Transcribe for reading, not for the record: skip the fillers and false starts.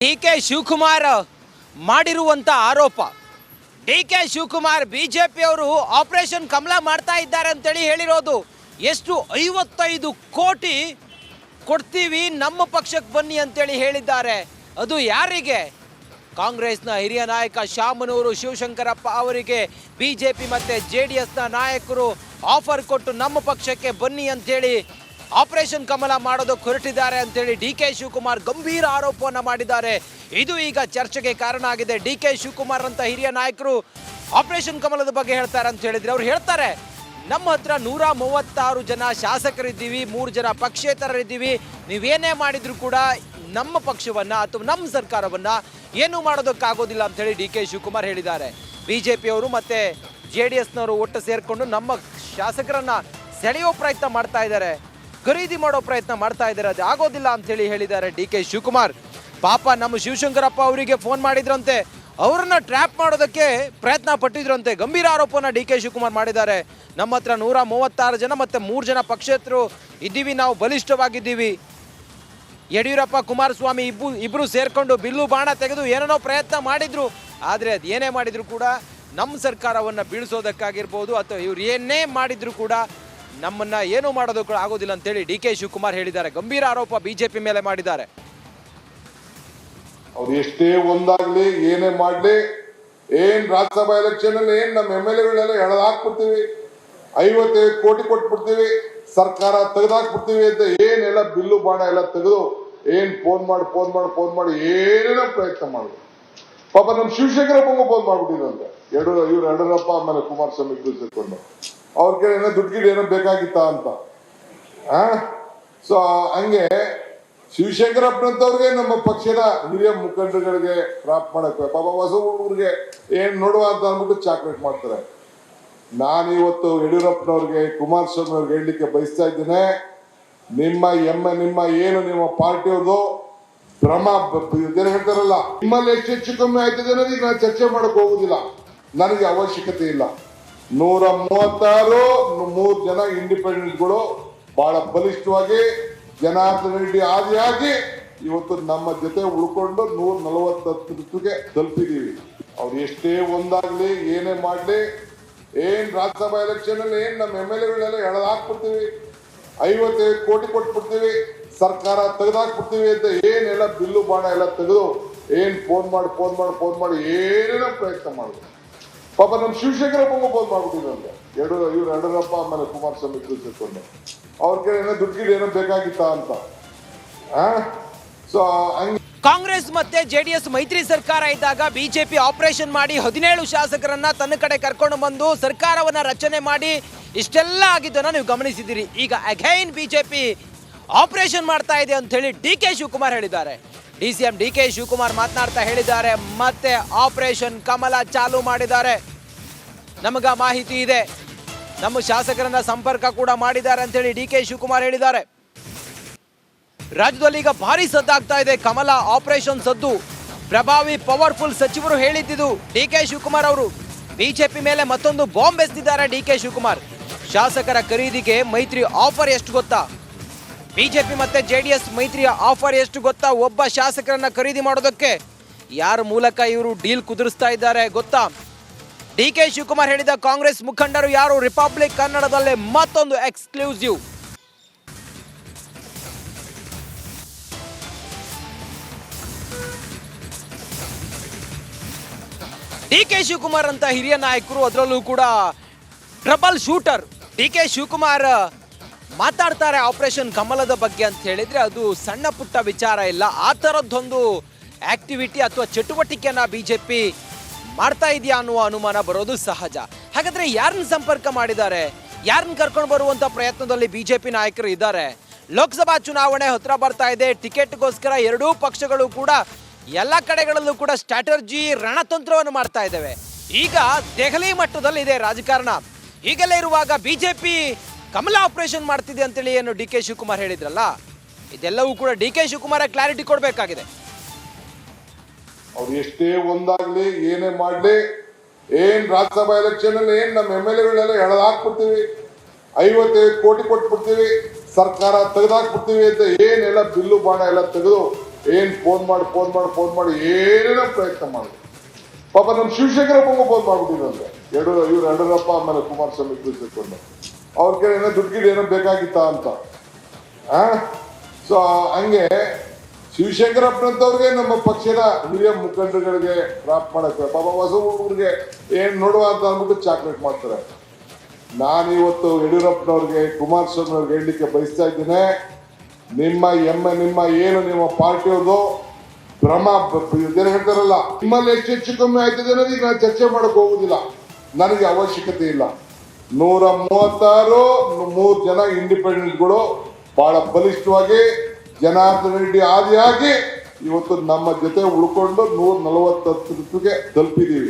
ಡಿ.ಕೆ. ಶಿವಕುಮಾರ್ ಮಾಡಿರುವಂತ ಆರೋಪ, ಡಿ.ಕೆ. ಶಿವಕುಮಾರ್ ಬಿಜೆಪಿಯವರು ಆಪರೇಷನ್ ಕಮಲ ಮಾಡ್ತಾ ಇದ್ದಾರೆ ಅಂತೇಳಿ ಹೇಳಿರೋದು. ಎಷ್ಟು 55 ಕೋಟಿ ಕೊಡ್ತೀವಿ ನಮ್ಮ ಪಕ್ಷಕ್ಕೆ ಬನ್ನಿ ಅಂತೇಳಿ ಹೇಳಿದ್ದಾರೆ. ಅದು ಯಾರಿಗೆ? ಕಾಂಗ್ರೆಸ್ನ ಹಿರಿಯ ನಾಯಕ ಶಾಮನೂರು ಶಿವಶಂಕರಪ್ಪ ಅವರಿಗೆ ಬಿಜೆಪಿ ಮತ್ತು JDSನ ನಾಯಕರು ಆಫರ್ ಕೊಟ್ಟು ನಮ್ಮ ಪಕ್ಷಕ್ಕೆ ಬನ್ನಿ ಅಂತೇಳಿ ಆಪರೇಷನ್ ಕಮಲ ಮಾಡೋದಕ್ಕೆ ಹೊರಟಿದ್ದಾರೆ ಅಂತೇಳಿ ಡಿ.ಕೆ. ಶಿವಕುಮಾರ್ ಗಂಭೀರ ಆರೋಪವನ್ನು ಮಾಡಿದ್ದಾರೆ. ಇದು ಈಗ ಚರ್ಚೆಗೆ ಕಾರಣ ಆಗಿದೆ. ಡಿ.ಕೆ. ಶಿವಕುಮಾರ್ ಅಂತ ಹಿರಿಯ ನಾಯಕರು ಆಪರೇಷನ್ ಕಮಲದ ಬಗ್ಗೆ ಹೇಳ್ತಾರೆ ಅಂತ ಹೇಳಿದ್ರೆ ಅವ್ರು ಹೇಳ್ತಾರೆ, ನಮ್ಮ ಹತ್ರ 136 ಜನ ಶಾಸಕರಿದ್ದೀವಿ, 3 ಜನ ಪಕ್ಷೇತರರಿದ್ದೀವಿ, ನೀವೇನೇ ಮಾಡಿದ್ರು ಕೂಡ ನಮ್ಮ ಪಕ್ಷವನ್ನ ಅಥವಾ ನಮ್ಮ ಸರ್ಕಾರವನ್ನ ಏನು ಮಾಡೋದಕ್ಕಾಗೋದಿಲ್ಲ ಅಂತೇಳಿ ಡಿ.ಕೆ. ಶಿವಕುಮಾರ್ ಹೇಳಿದ್ದಾರೆ. ಬಿಜೆಪಿಯವರು ಮತ್ತೆ JDSನವರು ಒಟ್ಟು ಸೇರಿಕೊಂಡು ನಮ್ಮ ಶಾಸಕರನ್ನ ಸೆಳೆಯೋ ಪ್ರಯತ್ನ ಮಾಡ್ತಾ ಇದ್ದಾರೆ, ಖರೀದಿ ಮಾಡೋ ಪ್ರಯತ್ನ ಮಾಡ್ತಾ ಇದ್ದಾರೆ, ಅದು ಆಗೋದಿಲ್ಲ ಅಂತೇಳಿ ಹೇಳಿದ್ದಾರೆ ಡಿ.ಕೆ. ಶಿವಕುಮಾರ್. ಪಾಪ ನಮ್ಮ ಶಿವಶಂಕರಪ್ಪ ಅವರಿಗೆ ಫೋನ್ ಮಾಡಿದ್ರಂತೆ, ಅವರನ್ನ ಟ್ರ್ಯಾಪ್ ಮಾಡೋದಕ್ಕೆ ಪ್ರಯತ್ನ ಪಟ್ಟಿದ್ರಂತೆ. ಗಂಭೀರ ಆರೋಪನ ಡಿ.ಕೆ. ಶಿವಕುಮಾರ್ ಮಾಡಿದ್ದಾರೆ. ನಮ್ಮ ಹತ್ರ 136 ಜನ ಮತ್ತು 3 ಜನ ಪಕ್ಷೇತರು ಇದ್ದೀವಿ, ನಾವು ಬಲಿಷ್ಠವಾಗಿದ್ದೀವಿ. ಯಡಿಯೂರಪ್ಪ ಕುಮಾರಸ್ವಾಮಿ ಇಬ್ಬರು ಸೇರ್ಕೊಂಡು ಬಿಲ್ಲು ಬಾಣ ತೆಗೆದು ಏನೇನೋ ಪ್ರಯತ್ನ ಮಾಡಿದ್ರು, ಆದರೆ ಅದು ಏನೇ ಮಾಡಿದ್ರು ಕೂಡ ನಮ್ಮ ಸರ್ಕಾರವನ್ನು ಬೀಳಿಸೋದಕ್ಕಾಗಿರ್ಬೋದು ಅಥವಾ ಇವ್ರು ಏನೇ ಮಾಡಿದ್ರು ಕೂಡ ನಮ್ಮನ್ನ ಏನು ಮಾಡೋದಕ್ಕೂ ಆಗೋದಿಲ್ಲ ಅಂತೇಳಿ ಡಿ.ಕೆ. ಶಿವಕುಮಾರ್ ಹೇಳಿದ್ದಾರೆ. ಗಂಭೀರ ಆರೋಪ ಬಿಜೆಪಿ ಮೇಲೆ ಮಾಡಿದ್ದಾರೆ. ಅವ್ರು ಎಷ್ಟೇ ಒಂದಾಗ್ಲಿ ಏನೇ ಮಾಡ್ಲಿ, ಏನ್ ರಾಜ್ಯಸಭಾ ಎಲೆಕ್ಷನ್ ಅಲ್ಲಿ ಏನ್ ನಮ್ಮ MLAಗಳೆಲ್ಲ ಎಳೆದಾಕ್ಬಿಡ್ತೀವಿ, 55 ಕೋಟಿ ಕೊಟ್ಬಿಡ್ತೀವಿ, ಸರ್ಕಾರ ತೆಗೆದಾಕ್ಬಿಡ್ತೀವಿ ಅಂತ ಏನೆಲ್ಲ ಬಿಲ್ಲು ಬಾಣ ಎಲ್ಲ ತೆಗೆದು ಏನ್ ಫೋನ್ ಮಾಡಿ ಏನೇನೋ ಪ್ರಯತ್ನ ಮಾಡಿದ್ರು. ಪಾಪ ನಮ್ ಶಿವಶಂಕರಪ್ಪಂಗೂ ಫೋನ್ ಮಾಡ್ಬಿಟ್ಟಿದ್ರಂತೆ, ಯಡಿಯೂರಪ್ಪ ಆಮೇಲೆ ಕುಮಾರಸ್ವಾಮಿ ಇಬ್ಬರು ಸೇರ್ಕೊಂಡು ಅವ್ರಿಗೆ ಏನೋ ದುಡ್ಡು ಏನೋ ಬೇಕಾಗಿತ್ತ ಅಂತ. ಸೊ ಹಂಗೆ ಶಿವಶಂಕರಪ್ಪನಂತವ್ರಿಗೆ ನಮ್ಮ ಪಕ್ಷದ ಹಿರಿಯ ಮುಖಂಡರುಗಳಿಗೆ ಪ್ರಾಪ್ ಮಾಡಕ್ಕೆ ಪಾಪ ಹೊಸ ಹುಡುಗರಿಗೆ ಏನ್ ನೋಡುವ ಅಂತ ಅಂದ್ಬಿಟ್ಟು ಚಾಕ್ಲೇಟ್ ಮಾಡ್ತಾರೆ. ನಾನಿವತ್ತು ಯಡಿಯೂರಪ್ಪನವ್ರಿಗೆ ಕುಮಾರಸ್ವಾಮಿ ಅವ್ರಿಗೆ ಹೇಳಲಿಕ್ಕೆ ಬಯಸ್ತಾ ಇದ್ದೇನೆ, ನಿಮ್ಮ ಪಾರ್ಟಿಯವ್ರದ್ದು ಭ್ರಮ ಹೇಳ್ತಾರಲ್ಲ, ನಿಮ್ಮಲ್ಲಿ ಹೆಚ್ಚು ಕಮ್ಮಿ ಆಯ್ತದೆ ಅನ್ನೋದಕ್ಕೆ ನಾನು ಚರ್ಚೆ ಮಾಡಕ್ ಹೋಗುದಿಲ್ಲ, ನನಗೆ ಅವಶ್ಯಕತೆ ಇಲ್ಲ. 136 3 ಜನ ಇಂಡಿಪೆಂಡೆಂಟ್ಗಳು ಬಹಳ ಬಲಿಷ್ಠವಾಗಿ ಜನಾರ್ದನ ರೆಡ್ಡಿ ಆದಿಯಾಗಿ ಇವತ್ತು ನಮ್ಮ ಜೊತೆ ಉಳ್ಕೊಂಡು 140ಕ್ಕೆ ತಲುಪಿದೀವಿ. ಅವ್ರು ಎಷ್ಟೇ ಒಂದಾಗ್ಲಿ ಏನೇ ಮಾಡ್ಲಿ, ಏನ್ ರಾಜ್ಯಸಭಾ ಎಲೆಕ್ಷನ್ ಅಲ್ಲಿ ಏನ್ ನಮ್ಮ MLAಗಳೆಲ್ಲ ಎಳೆದಾಕ್ಬಿಡ್ತೀವಿ, 55 ಕೋಟಿ ಕೊಟ್ಬಿಡ್ತೀವಿ, ಸರ್ಕಾರ ತೆಗೆದಾಕ್ಬಿಡ್ತೀವಿ ಅಂತ ಏನೆಲ್ಲ ಬಿಲ್ಲು ಬಾಣ ಎಲ್ಲ ತೆಗೆದು ಏನ್ ಫೋನ್ ಮಾಡಿ ಏನೇನೋ ಪ್ರಯತ್ನ ಮಾಡಿದ್ರು. ಪಾಪ ನಮ್ ಶಿವಶಂಕರಪ್ಪಂಗೂ ಫೋನ್ ಮಾಡ್ಬಿಟ್ಟಿದ್ರಂತೆ, ಯಡಿಯೂರಪ್ಪ ಆಮೇಲೆ ಕುಮಾರಸ್ವಾಮಿ ಇಬ್ಬರು ಸೇರ್ಕೊಂಡು ಅವ್ರಿಗೆ ಏನೋ ದುಡ್ಡು ಏನೋ ಬೇಕಾಗಿತ್ತ ಅಂತ. ಸೊ ಹಂಗೆ ಕಾಂಗ್ರೆಸ್ ಮತ್ತೆ JDS ಮೈತ್ರಿ ಸರ್ಕಾರ ಇದ್ದಾಗ ಬಿಜೆಪಿ ಆಪರೇಷನ್ ಮಾಡಿ 17 ಶಾಸಕರನ್ನ ತನ್ನ ಕಡೆ ಕರ್ಕೊಂಡು ಬಂದು ಸರ್ಕಾರವನ್ನ ರಚನೆ ಮಾಡಿ ಇಷ್ಟೆಲ್ಲ ಆಗಿದ್ದನ್ನ ನೀವು ಗಮನಿಸಿದ್ದೀರಿ. ಈಗ ಅಗೈನ್ ಬಿಜೆಪಿ ಆಪರೇಷನ್ ಮಾಡ್ತಾ ಇದೆ ಅಂತ ಹೇಳಿ ಡಿ.ಕೆ. ಶಿವಕುಮಾರ್ ಹೇಳಿದ್ದಾರೆ. DCM ಡಿ.ಕೆ. ಶಿವಕುಮಾರ್ ಮಾತನಾಡ್ತಾ ಹೇಳಿದ್ದಾರೆ, ಮತ್ತೆ ಆಪರೇಷನ್ ಕಮಲ ಚಾಲು ಮಾಡಿದ್ದಾರೆ. ನಮಗ ಮಾಹಿತಿ ಇದೆ, ನಮ್ಮ ಶಾಸಕರನ್ನ ಸಂಪರ್ಕ ಕೂಡ ಮಾಡಿದ್ದಾರೆ ಅಂತ ಹೇಳಿ ಡಿ.ಕೆ. ಶಿವಕುಮಾರ್ ಹೇಳಿದ್ದಾರೆ. ರಾಜ್ಯದಲ್ಲಿ ಈಗ ಭಾರಿ ಸದ್ದಾಗ್ತಾ ಇದೆ ಕಮಲ ಆಪರೇಷನ್ ಸದ್ದು. ಪ್ರಭಾವಿ ಪವರ್ಫುಲ್ ಸಚಿವರು ಹೇಳಿದ್ದು ಡಿ.ಕೆ. ಶಿವಕುಮಾರ್ ಅವರು. ಬಿಜೆಪಿ ಮೇಲೆ ಮತ್ತೊಂದು ಬಾಂಬ್ ಎಸೆದಿದ್ದಾರೆ ಡಿ.ಕೆ. ಶಿವಕುಮಾರ್. ಶಾಸಕರ ಖರೀದಿಗೆ ಮೈತ್ರಿ ಆಫರ್ ಎಷ್ಟು ಗೊತ್ತಾ? ಬಿಜೆಪಿ ಮತ್ತೆ JDS ಮೈತ್ರಿಯ ಆಫರ್ ಎಷ್ಟು ಗೊತ್ತಾ? ಒಬ್ಬ ಶಾಸಕರನ್ನ ಖರೀದಿ ಮಾಡೋದಕ್ಕೆ ಯಾರ ಮೂಲಕ ಇವರು ಡೀಲ್ ಕುದುರಿಸ್ತಾ ಇದ್ದಾರೆ ಗೊತ್ತಾ? ಡಿ.ಕೆ. ಶಿವಕುಮಾರ್ ಹೇಳಿದ ಕಾಂಗ್ರೆಸ್ ಮುಖಂಡರು ಯಾರು? ರಿಪಬ್ಲಿಕ್ ಕನ್ನಡದಲ್ಲೇ ಮತ್ತೊಂದು ಎಕ್ಸ್ಕ್ಲೂಸಿವ್. ಡಿ.ಕೆ. ಶಿವಕುಮಾರ್ ಅಂತ ಹಿರಿಯ ನಾಯಕರು, ಅದರಲ್ಲೂ ಕೂಡ ಟ್ರಬಲ್ ಶೂಟರ್ ಡಿ.ಕೆ. ಶಿವಕುಮಾರ್ ಮಾತಾಡ್ತಾರೆ ಆಪರೇಷನ್ ಕಮಲದ ಬಗ್ಗೆ ಅಂತ ಹೇಳಿದ್ರೆ ಅದು ಸಣ್ಣ ಪುಟ್ಟ ವಿಚಾರ ಇಲ್ಲ. ಆ ಥರದ್ದೊಂದು ಆಕ್ಟಿವಿಟಿ ಅಥವಾ ಚಟುವಟಿಕೆಯನ್ನ ಬಿಜೆಪಿ ಮಾಡ್ತಾ ಇದೆಯಾ ಅನ್ನುವ ಅನುಮಾನ ಬರೋದು ಸಹಜ. ಹಾಗಾದ್ರೆ ಯಾರನ್ನ ಸಂಪರ್ಕ ಮಾಡಿದ್ದಾರೆ, ಯಾರನ್ನ ಕರ್ಕೊಂಡು ಬರುವಂತ ಪ್ರಯತ್ನದಲ್ಲಿ ಬಿಜೆಪಿ ನಾಯಕರು ಇದ್ದಾರೆ? ಲೋಕಸಭಾ ಚುನಾವಣೆ ಹತ್ರ ಬರ್ತಾ ಇದೆ. ಟಿಕೆಟ್ಗೋಸ್ಕರ ಎರಡೂ ಪಕ್ಷಗಳು ಕೂಡ ಎಲ್ಲ ಕಡೆಗಳಲ್ಲೂ ಕೂಡ ಸ್ಟ್ರಾಟರ್ಜಿ ರಣತಂತ್ರವನ್ನು ಮಾಡ್ತಾ ಇದ್ದೇವೆ. ಈಗ ದೆಹಲಿ ಮಟ್ಟದಲ್ಲಿ ಇದೆ ರಾಜಕಾರಣ. ಹೀಗೆಲ್ಲ ಇರುವಾಗ ಬಿಜೆಪಿ ಕಮಲ ಆಪರೇಷನ್ ಮಾಡ್ತಿದೆ ಅಂತೇಳಿ ಏನು ಡಿ.ಕೆ. ಶಿವಕುಮಾರ್ ಹೇಳಿದ್ರಲ್ಲ, ಇದೆಲ್ಲವೂ ಕೂಡ ಡಿ.ಕೆ. ಶಿವಕುಮಾರ್ ಕ್ಲಾರಿಟಿ ಕೊಡಬೇಕಾಗಿದೆ. ಅವ್ರು ಎಷ್ಟೇ ಒಂದಾಗ್ಲಿ ಏನೇ ಮಾಡ್ಲಿ, ಏನ್ ರಾಜ್ಯಸಭಾ ಎಲೆಕ್ಷನ್ ಅಲ್ಲಿ ಏನ್ ನಮ್ಮ MLAಗಳೆಲ್ಲ ಎಳೆದಾಕ್ಬಿಡ್ತೀವಿ, 55 ಕೋಟಿ ಕೊಟ್ಬಿಡ್ತೀವಿ, ಸರ್ಕಾರ ತೆಗೆದಾಕ್ಬಿಡ್ತೀವಿ ಅಂತ ಏನೆಲ್ಲ ಬಿಲ್ಲು ಬಾಣ ಎಲ್ಲ ತೆಗೆದು ಏನ್ ಫೋನ್ ಮಾಡಿ ಏನೇನೋ ಪ್ರಯತ್ನ ಮಾಡಿದ್ರು. ಪಾಪ ನಮ್ಮ ಶಿವಶಂಕರಪ್ಪಂಗೂ ಫೋನ್ ಮಾಡ್ಬಿಟ್ಟಿರಂತೆ ಇವ್ರು ಯಡಿಯೂರಪ್ಪ ಆಮೇಲೆ ಕುಮಾರಸ್ವಾಮಿ ಕೂರಿಸಿಕೊಂಡು ಅವ್ರಿಗೆ ಏನೋ ದುಡ್ಡು ಏನೋ ಬೇಕಾಗಿತ್ತಾ ಅಂತ. ಸೊ ಹಂಗೆ ಶಿವಶಂಕರಪ್ಪನಂತವ್ರಿಗೆ ನಮ್ಮ ಪಕ್ಷದ ಹಿರಿಯ ಮುಖಂಡರುಗಳಿಗೆ ಪ್ರಾಪ್ ಮಾಡಕ್ಕೆ ಪಾಪ ಹೊಸ ಹುಡುಗರಿಗೆ ಏನ್ ನೋಡುವ ಅಂತ ಅಂದ್ಬಿಟ್ಟು ಚಾಕ್ಲೇಟ್ ಮಾಡ್ತಾರೆ. ನಾನಿವತ್ತು ಯಡಿಯೂರಪ್ಪನವ್ರಿಗೆ ಕುಮಾರಸ್ವಾಮಿ ಅವ್ರಿಗೆ ಹೇಳಲಿಕ್ಕೆ ಬಯಸ್ತಾ ಇದ್ದೇನೆ, ನಿಮ್ಮ ಪಾರ್ಟಿಯವ್ರದ್ದು ಭ್ರಮ ಜನ ಹೇಳ್ತಾರಲ್ಲ, ನಿಮ್ಮಲ್ಲಿ ಹೆಚ್ಚು ಕಮ್ಮಿ ಆಯ್ತದೆ ಅನ್ನೋದಕ್ಕೆ ನಾನು ಚರ್ಚೆ ಮಾಡಕ್ ಹೋಗುದಿಲ್ಲ, ನನಗೆ ಅವಶ್ಯಕತೆ ಇಲ್ಲ. 136 3 ಜನ ಇಂಡಿಪೆಂಡೆಂಟ್ಗಳು ಬಹಳ ಬಲಿಷ್ಠವಾಗಿ ಜನಾರ್ದನ ರೆಡ್ಡಿ ಆದಿಯಾಗಿ ಇವತ್ತು ನಮ್ಮ ಜೊತೆ ಉಳ್ಕೊಂಡು 140 ತಲುಪಿದೀವಿ.